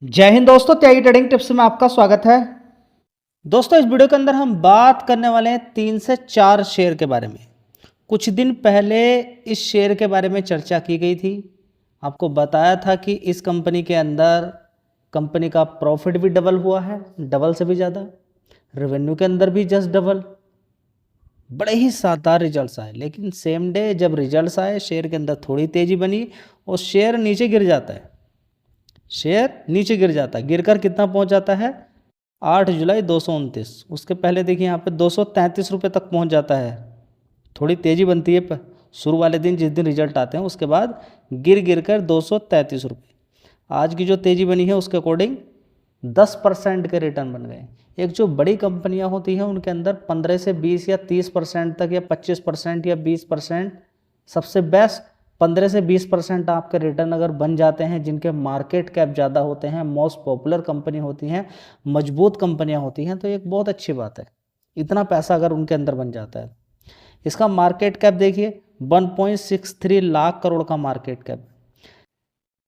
जय हिंद दोस्तों, त्यागी trading tips में आपका स्वागत है। दोस्तों, इस वीडियो के अंदर हम बात करने वाले हैं 3 से 4 शेयर के बारे में। कुछ दिन पहले इस शेयर के बारे में चर्चा की गई थी। आपको बताया था कि इस कंपनी के अंदर कंपनी का प्रॉफिट भी डबल हुआ है, डबल से भी ज़्यादा। रेवेन्यू के अंदर भी जस्ट डबल। बड़े ही शानदार रिजल्ट्स आए, लेकिन सेम डे जब रिजल्ट्स आए शेयर के अंदर थोड़ी तेज़ी बनी और शेयर नीचे गिर जाता है। शेयर नीचे गिर जाता है, गिरकर कितना पहुंच जाता है 8 जुलाई 229। उसके पहले देखिए यहाँ पे 233 रुपये तक पहुंच जाता है। थोड़ी तेज़ी बनती है शुरू वाले दिन, जिस दिन रिजल्ट आते हैं उसके बाद गिर कर 233 रुपये। आज की जो तेज़ी बनी है उसके अकॉर्डिंग 10% के रिटर्न बन गए। एक जो बड़ी कंपनियां होती हैं उनके अंदर 15 से 20 या 30% तक या 25% या 20%, सबसे बेस्ट 15 से 20% आपके रिटर्न अगर बन जाते हैं, जिनके मार्केट कैप ज़्यादा होते हैं, मोस्ट पॉपुलर कंपनी होती हैं, मजबूत कंपनियां होती हैं, तो एक बहुत अच्छी बात है। इतना पैसा अगर उनके अंदर बन जाता है। इसका मार्केट कैप देखिए 1.63 लाख करोड़ का मार्केट कैप।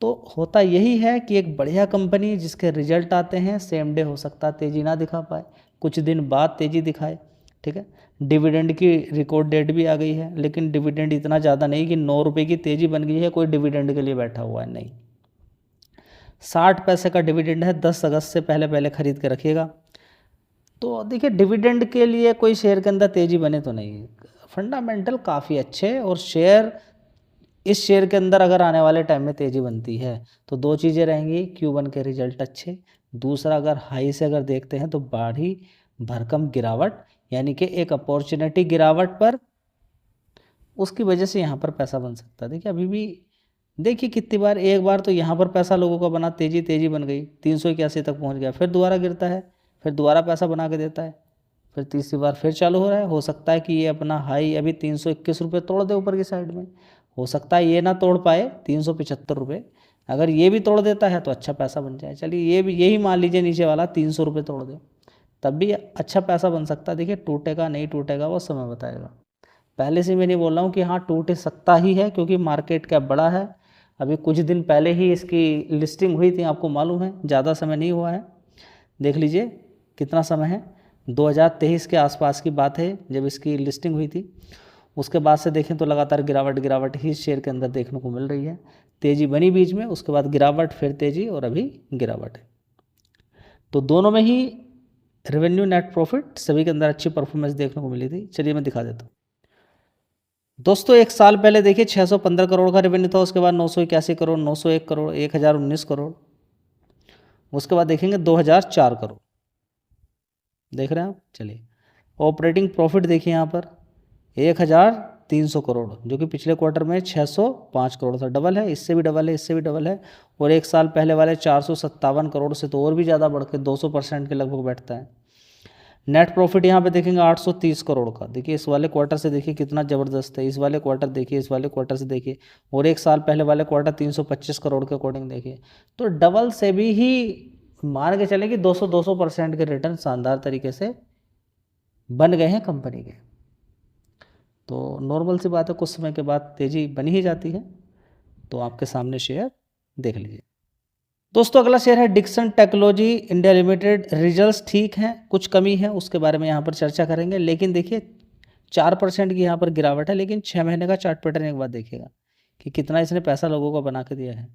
तो होता यही है कि एक बढ़िया कंपनी जिसके रिजल्ट आते हैं सेम डे हो सकता है तेज़ी ना दिखा पाए, कुछ दिन बाद तेज़ी दिखाए। ठीक है, डिविडेंड की रिकॉर्ड डेट भी आ गई है, लेकिन डिविडेंड इतना ज़्यादा नहीं कि 9 रुपये की तेज़ी बन गई है, कोई डिविडेंड के लिए बैठा हुआ है, नहीं। 60 पैसे का डिविडेंड है, 10 अगस्त से पहले पहले खरीद के रखिएगा। तो देखिए, डिविडेंड के लिए कोई शेयर के अंदर तेज़ी बने तो नहीं। फंडामेंटल काफ़ी अच्छे, और शेयर इस शेयर के अंदर अगर आने वाले टाइम में तेज़ी बनती है तो दो चीज़ें रहेंगी, Q1 के रिजल्ट अच्छे, दूसरा अगर हाई से अगर देखते हैं तो बड़ी भरकम गिरावट, यानी कि एक अपॉर्चुनिटी गिरावट पर, उसकी वजह से यहाँ पर पैसा बन सकता है। देखिए अभी भी देखिए कितनी बार, एक बार तो यहाँ पर पैसा लोगों का बना, तेज़ी बन गई 381 तक पहुँच गया, फिर दोबारा गिरता है, फिर दोबारा पैसा बना के देता है, फिर तीसरी बार फिर चालू हो रहा है। हो सकता है कि ये अपना हाई अभी 321 रुपये तोड़ दे ऊपर की साइड में, हो सकता है ये ना तोड़ पाए 375 रुपये। अगर ये भी तोड़ देता है तो अच्छा पैसा बन जाए। चलिए ये भी, यही मान लीजिए नीचे वाला 300 रुपये तोड़ दे, तब भी अच्छा पैसा बन सकता है। देखिए टूटेगा नहीं टूटेगा वो समय बताएगा। पहले से मैं नहीं बोल रहा हूँ कि हाँ टूट सकता ही है, क्योंकि मार्केट कैप बड़ा है। अभी कुछ दिन पहले ही इसकी लिस्टिंग हुई थी, आपको मालूम है, ज़्यादा समय नहीं हुआ है। देख लीजिए कितना समय है, 2023 के आसपास की बात है जब इसकी लिस्टिंग हुई थी। उसके बाद से देखें तो लगातार गिरावट ही शेयर के अंदर देखने को मिल रही है। तेज़ी बनी बीच में, उसके बाद गिरावट, फिर तेज़ी, और अभी गिरावट है। तो दोनों में ही रेवेन्यू, नेट प्रॉफिट, सभी के अंदर अच्छी परफॉर्मेंस देखने को मिली थी। चलिए मैं दिखा देता हूँ। दोस्तों, एक साल पहले देखिए 615 करोड़ का रेवेन्यू था, उसके बाद 981 करोड़, 901 करोड़, 1019 करोड़, उसके बाद देखेंगे 2004 करोड़। देख रहे हैं आप। चलिए ऑपरेटिंग प्रॉफिट देखिए यहाँ पर 1300 करोड़, जो कि पिछले क्वार्टर में 605 करोड़ था। डबल है, इससे भी डबल है, इससे भी डबल है। और एक साल पहले वाले 457 करोड़ से तो और भी ज़्यादा बढ़ के 200% के लगभग बैठता है। नेट प्रॉफिट यहाँ पे देखेंगे 830 करोड़ का। देखिए इस वाले क्वार्टर से देखिए कितना ज़बरदस्त है, इस वाले क्वार्टर देखिए, इस वाले क्वार्टर से देखिए, और एक साल पहले वाले क्वार्टर 325 करोड़ के अकॉर्डिंग देखिए। तो डबल से भी ही मान के चलें कि 200% के रिटर्न शानदार तरीके से बन गए हैं कंपनी के। तो नॉर्मल सी बात है, कुछ समय के बाद तेज़ी बनी ही जाती है। तो आपके सामने शेयर देख लीजिए। दोस्तों, अगला शेयर है Dixon Technology India Limited. Results ठीक हैं, कुछ कमी है, उसके बारे में यहाँ पर चर्चा करेंगे। लेकिन देखिए 4% की यहाँ पर गिरावट है, लेकिन 6 महीने का चार्ट पैटर्न एक बार देखिएगा कि कितना इसने पैसा लोगों को बना के दिया है।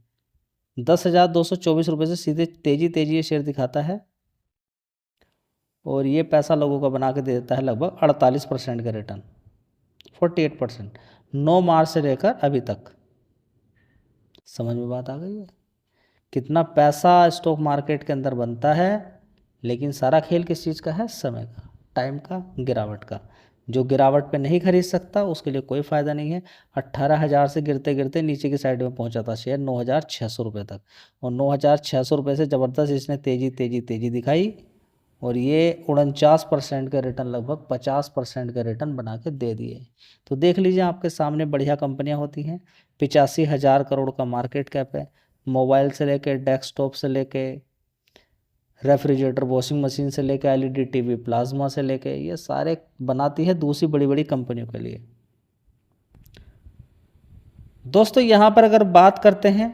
10,224 रुपये से सीधे तेज़ी ये शेयर दिखाता है, और ये पैसा लोगों को बना के दे देता है लगभग 48% का रिटर्न, 48%, 9 मार्च से लेकर अभी तक। समझ में बात आ गई है कितना पैसा स्टॉक मार्केट के अंदर बनता है। लेकिन सारा खेल किस चीज़ का है, समय का, टाइम का, गिरावट का। जो गिरावट पे नहीं खरीद सकता उसके लिए कोई फ़ायदा नहीं है। 18,000 से गिरते गिरते नीचे की साइड में पहुंचा था शेयर 9,600 रुपये तक, और 9,600 रुपये से ज़बरदस्त इसने तेज़ी दिखाई, और ये 49% का रिटर्न, लगभग 50% का रिटर्न बना के दे दिए। तो देख लीजिए आपके सामने बढ़िया कंपनियां होती हैं। 85,000 करोड़ का मार्केट कैप है। मोबाइल से लेके, डेस्कटॉप से लेके, रेफ्रिजरेटर, वॉशिंग मशीन से लेके, एलईडी टीवी, प्लाज्मा से लेके, ये सारे बनाती है दूसरी बड़ी बड़ी कंपनियों के लिए। दोस्तों यहाँ पर अगर बात करते हैं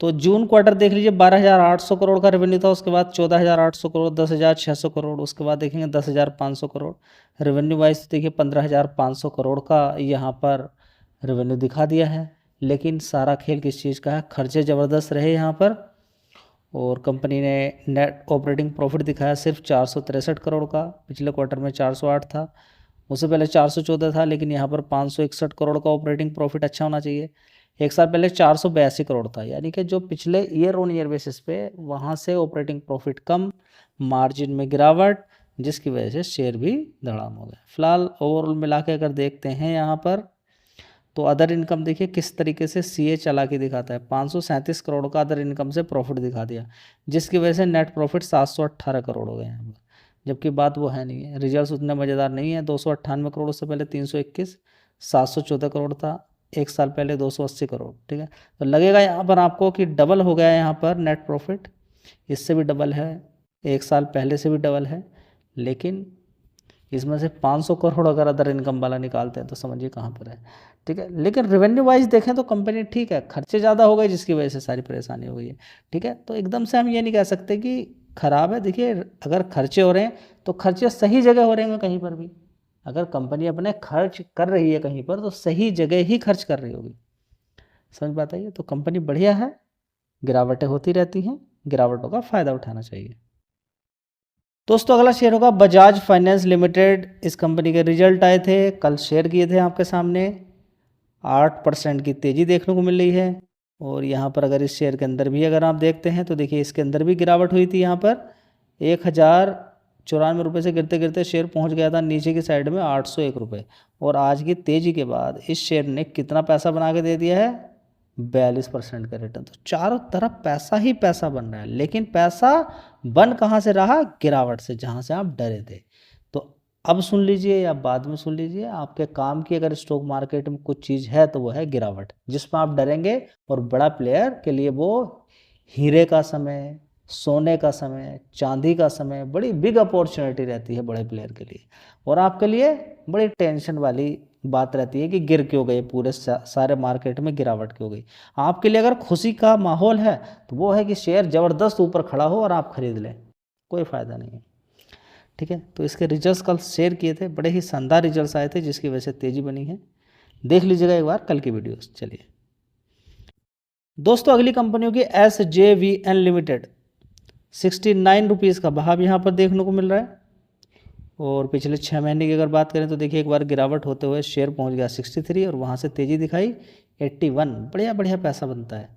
तो जून क्वार्टर देख लीजिए 12,800 करोड़ का रेवेन्यू था, उसके बाद 14,800 करोड़, 10,600 करोड़, उसके बाद देखेंगे 10,500 करोड़। रेवेन्यू वाइज देखिए 15,500 करोड़ का यहाँ पर रेवेन्यू दिखा दिया है। लेकिन सारा खेल किस चीज़ का है, खर्चे ज़बरदस्त रहे यहाँ पर। और कंपनी ने नेट ऑपरेटिंग प्रॉफिट दिखाया सिर्फ 463 करोड़ का, पिछले क्वार्टर में 408 था, उससे पहले 414 था, लेकिन यहाँ पर 561 करोड़ का ऑपरेटिंग प्रॉफिट अच्छा होना चाहिए। एक साल पहले 482 करोड़ था, यानी कि जो पिछले ईयर ऑन ईयर बेसिस पे वहाँ से ऑपरेटिंग प्रॉफिट कम, मार्जिन में गिरावट, जिसकी वजह से शेयर भी धड़ाम हो गया। फिलहाल ओवरऑल मिला के अगर देखते हैं यहाँ पर, तो अदर इनकम देखिए किस तरीके से सीए चला के दिखाता है। 537 करोड़ का अदर इनकम से प्रॉफिट दिखा दिया, जिसकी वजह से नेट प्रॉफिट 718 करोड़ हो गए यहाँ पर, जबकि बात वो है नहीं है। रिजल्ट्स उतने मज़ेदार नहीं है। 298 करोड़ से पहले 321, 714 करोड़ था एक साल पहले, 280 करोड़। ठीक है, तो लगेगा यहाँ पर आपको कि डबल हो गया है यहाँ पर नेट प्रॉफिट, इससे भी डबल है, एक साल पहले से भी डबल है। लेकिन इसमें से 500 करोड़ अगर अदर इनकम वाला निकालते हैं तो समझिए कहाँ पर है। ठीक है, लेकिन रेवेन्यू वाइज देखें तो कंपनी ठीक है, खर्चे ज़्यादा हो गए जिसकी वजह से सारी परेशानी हो गई है। ठीक है, तो एकदम से हम ये नहीं कह सकते कि खराब है। देखिए, अगर खर्चे हो रहे हैं तो खर्चे सही जगह हो रहे हैं कहीं पर भी। अगर कंपनी अपने खर्च कर रही है कहीं पर तो सही जगह ही खर्च कर रही होगी। समझ पाता है? तो कंपनी बढ़िया है, गिरावटें होती रहती हैं, गिरावटों का फ़ायदा उठाना चाहिए। दोस्तों अगला शेयर होगा बजाज फाइनेंस लिमिटेड। इस कंपनी के रिजल्ट आए थे, कल शेयर किए थे आपके सामने। 8% की तेज़ी देखने को मिल रही है। और यहाँ पर अगर इस शेयर के अंदर भी अगर आप देखते हैं तो देखिए इसके अंदर भी गिरावट हुई थी। यहाँ पर 1,094 रुपये से गिरते गिरते शेयर पहुँच गया था नीचे की साइड में 801 रुपये। और आज की तेज़ी के बाद इस शेयर ने कितना पैसा बना के दे दिया है, 42% का रिटर्न। तो चारों तरफ पैसा ही पैसा बन रहा है, लेकिन पैसा बन कहाँ से रहा, गिरावट से, जहाँ से आप डरे थे। तो अब सुन लीजिए या बाद में सुन लीजिए, आपके काम की अगर स्टॉक मार्केट में कुछ चीज़ है तो वो है गिरावट, जिसमें आप डरेंगे। और बड़ा प्लेयर के लिए वो हीरे का समय, सोने का समय, चांदी का समय बड़ी बिग अपॉर्चुनिटी रहती है बड़े प्लेयर के लिए। और आपके लिए बड़ी टेंशन वाली बात रहती है कि गिर क्यों गए, पूरे सारे मार्केट में गिरावट क्यों गई। आपके लिए अगर खुशी का माहौल है तो वो है कि शेयर ज़बरदस्त ऊपर खड़ा हो और आप खरीद लें, कोई फ़ायदा नहीं है। ठीक है, तो इसके रिजल्ट्स कल शेयर किए थे, बड़े ही शानदार रिजल्ट्स आए थे, जिसकी वजह से तेज़ी बनी है। देख लीजिएगा एक बार कल की वीडियोस। चलिए दोस्तों, अगली कंपनियों की SJVN लिमिटेड, 69 रुपीज़ का भाव यहाँ पर देखने को मिल रहा है। और पिछले 6 महीने की अगर बात करें तो देखिए एक बार गिरावट होते हुए शेयर पहुँच गया 63 और वहाँ से तेज़ी दिखाई 81। बढ़िया बढ़िया पैसा बनता है।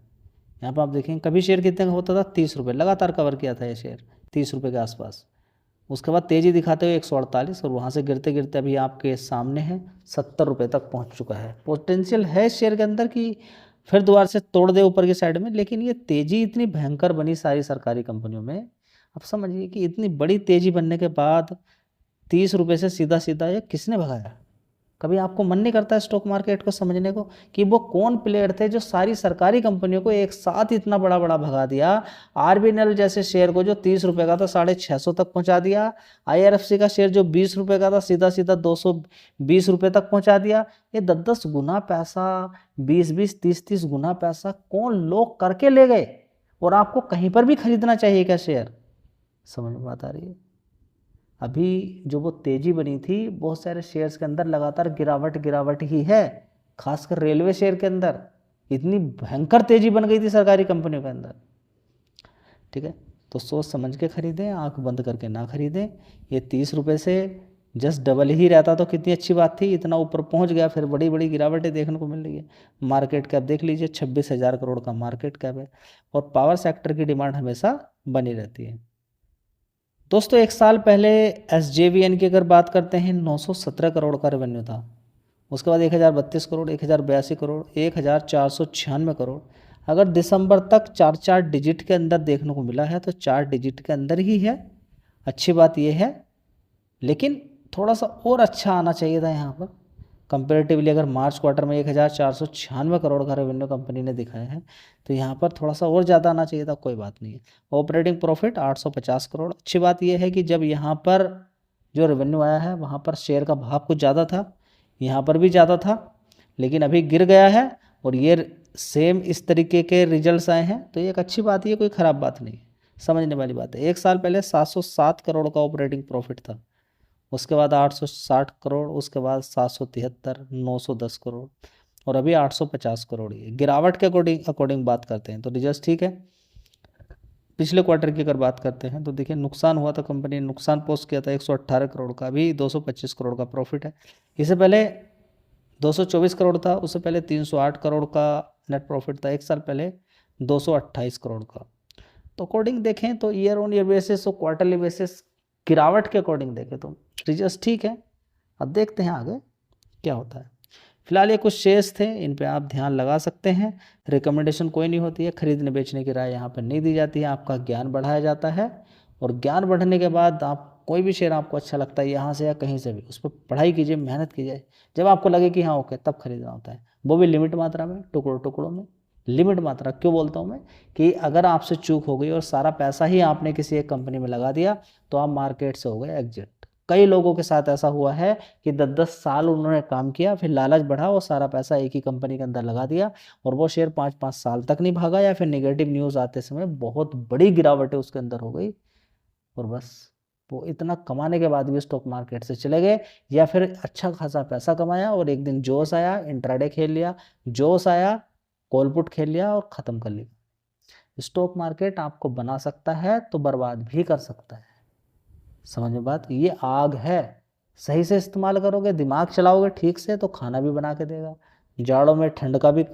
यहाँ पर आप देखें कभी शेयर कितने का होता था, 30 रुपये, लगातार कवर किया था ये शेयर 30 रुपये के आसपास। उसके बाद तेज़ी दिखाते हुए 148 और वहाँ से गिरते गिरते अभी आपके सामने है 70 रुपये तक पहुँच चुका है। पोटेंशियल है शेयर के अंदर कि फिर दोबारा से तोड़ दे ऊपर की साइड में, लेकिन ये तेज़ी इतनी भयंकर बनी सारी सरकारी कंपनियों में। अब समझिए कि इतनी बड़ी तेज़ी बनने के बाद 30 रुपये से सीधा सीधा ये किसने भगाया। कभी आपको मन नहीं करता स्टॉक मार्केट को समझने को कि वो कौन प्लेयर थे जो सारी सरकारी कंपनियों को एक साथ इतना बड़ा बड़ा भगा दिया। आरबीएनएल जैसे शेयर को जो 30 रुपये का था 650 तक पहुंचा दिया। आईआरएफसी का शेयर जो 20 रुपये का था सीधा सीधा 220 रुपये तक पहुंचा दिया। ये 10-10 गुना पैसा, 20-20, 30-30 गुना पैसा कौन लोग करके ले गए। और आपको कहीं पर भी खरीदना चाहिए क्या शेयर, समझ में बात आ रही है। अभी जो वो तेज़ी बनी थी बहुत सारे शेयर्स के अंदर लगातार गिरावट ही है। खासकर रेलवे शेयर के अंदर इतनी भयंकर तेज़ी बन गई थी सरकारी कंपनियों के अंदर। ठीक है, तो सोच समझ के खरीदें, आंख बंद करके ना खरीदें। ये 30 रुपये से जस्ट डबल ही रहता तो कितनी अच्छी बात थी। इतना ऊपर पहुंच गया, फिर बड़ी बड़ी गिरावटें देखने को मिल रही है। मार्केट कैप देख लीजिए, 26,000 करोड़ का मार्केट कैप है। और पावर सेक्टर की डिमांड हमेशा बनी रहती है। दोस्तों एक साल पहले SJVN की अगर बात करते हैं 917 करोड़ का रेवेन्यू था। उसके बाद 1,032 करोड़, 1,082 करोड़, 1,496 करोड़। अगर दिसंबर तक 4 डिजिट के अंदर देखने को मिला है तो 4 डिजिट के अंदर ही है, अच्छी बात यह है। लेकिन थोड़ा सा और अच्छा आना चाहिए था यहाँ पर कंपेरेटिवली। अगर मार्च क्वार्टर में 1,496 करोड़ का रेवेन्यू कंपनी ने दिखाया है तो यहाँ पर थोड़ा सा और ज़्यादा आना चाहिए था, कोई बात नहीं है। Operating profit 850 crore. अच्छी बात यह है कि जब यहाँ पर जो रेवेन्यू आया है वहाँ पर शेयर का भाव कुछ ज़्यादा था, यहाँ पर भी ज़्यादा था, लेकिन अभी गिर गया है। और ये सेम इस तरीके के रिजल्ट्स आए हैं तो ये एक अच्छी बात है, ये कोई ख़राब बात नहीं है, समझने वाली बात है। एक साल पहले 707 करोड़ का ऑपरेटिंग प्रॉफिट था, उसके बाद 860 करोड़, उसके बाद 773, 910 करोड़ और अभी 850 करोड़। ये गिरावट के अकॉर्डिंग बात करते हैं तो रिजल्ट ठीक है। पिछले क्वार्टर की अगर बात करते हैं तो देखिए नुकसान हुआ था, कंपनी ने नुकसान पोस्ट किया था 118 करोड़ का, अभी 225 करोड़ का प्रॉफिट है। इससे पहले 224 करोड़ था, उससे पहले 308 करोड़ का नेट प्रॉफिट था, एक साल पहले 228 करोड़ का। तो अकॉर्डिंग देखें तो ईयर ऑन ईयर बेसिस और क्वार्टरली बेसिस गिरावट के अकॉर्डिंग देखें तो रिजल्ट ठीक है। अब देखते हैं आगे क्या होता है। फिलहाल ये कुछ शेयर्स थे, इन पे आप ध्यान लगा सकते हैं। रिकमेंडेशन कोई नहीं होती है, खरीदने बेचने की राय यहाँ पर नहीं दी जाती है, आपका ज्ञान बढ़ाया जाता है। और ज्ञान बढ़ने के बाद आप कोई भी शेयर आपको अच्छा लगता है यहाँ से या कहीं से भी, उस पर पढ़ाई कीजिए, मेहनत कीजिए, जब आपको लगे कि हाँ ओके तब खरीदना होता है, वो भी लिमिट मात्रा में, टुकड़ों टुकड़ों में। लिमिट मात्रा क्यों बोलता हूँ मैं, कि अगर आपसे चूक हो गई और सारा पैसा ही आपने किसी एक कंपनी में लगा दिया तो आप मार्केट से हो गए एग्जिट। कई लोगों के साथ ऐसा हुआ है कि 10-10 साल उन्होंने काम किया, फिर लालच बढ़ा और सारा पैसा एक ही कंपनी के अंदर लगा दिया और वो शेयर 5-5 साल तक नहीं भागा, या फिर नेगेटिव न्यूज़ आते समय बहुत बड़ी गिरावटें उसके अंदर हो गई और बस वो इतना कमाने के बाद भी स्टॉक मार्केट से चले गए, या फिर अच्छा खासा पैसा कमाया और एक दिन जोश आया, इंट्राडे खेल लिया, जोश आया, कॉल पुट खेल लिया और ख़त्म कर लिया। स्टॉक मार्केट आपको बना सकता है तो बर्बाद भी कर सकता है, समझ में बात। ये आग है, सही से इस्तेमाल करोगे, दिमाग चलाओगे ठीक से तो खाना भी बना के देगा, जाड़ों में ठंड का भी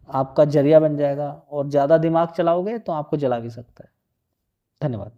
आपका जरिया बन जाएगा, और ज़्यादा दिमाग चलाओगे तो आपको जला भी सकता है। धन्यवाद।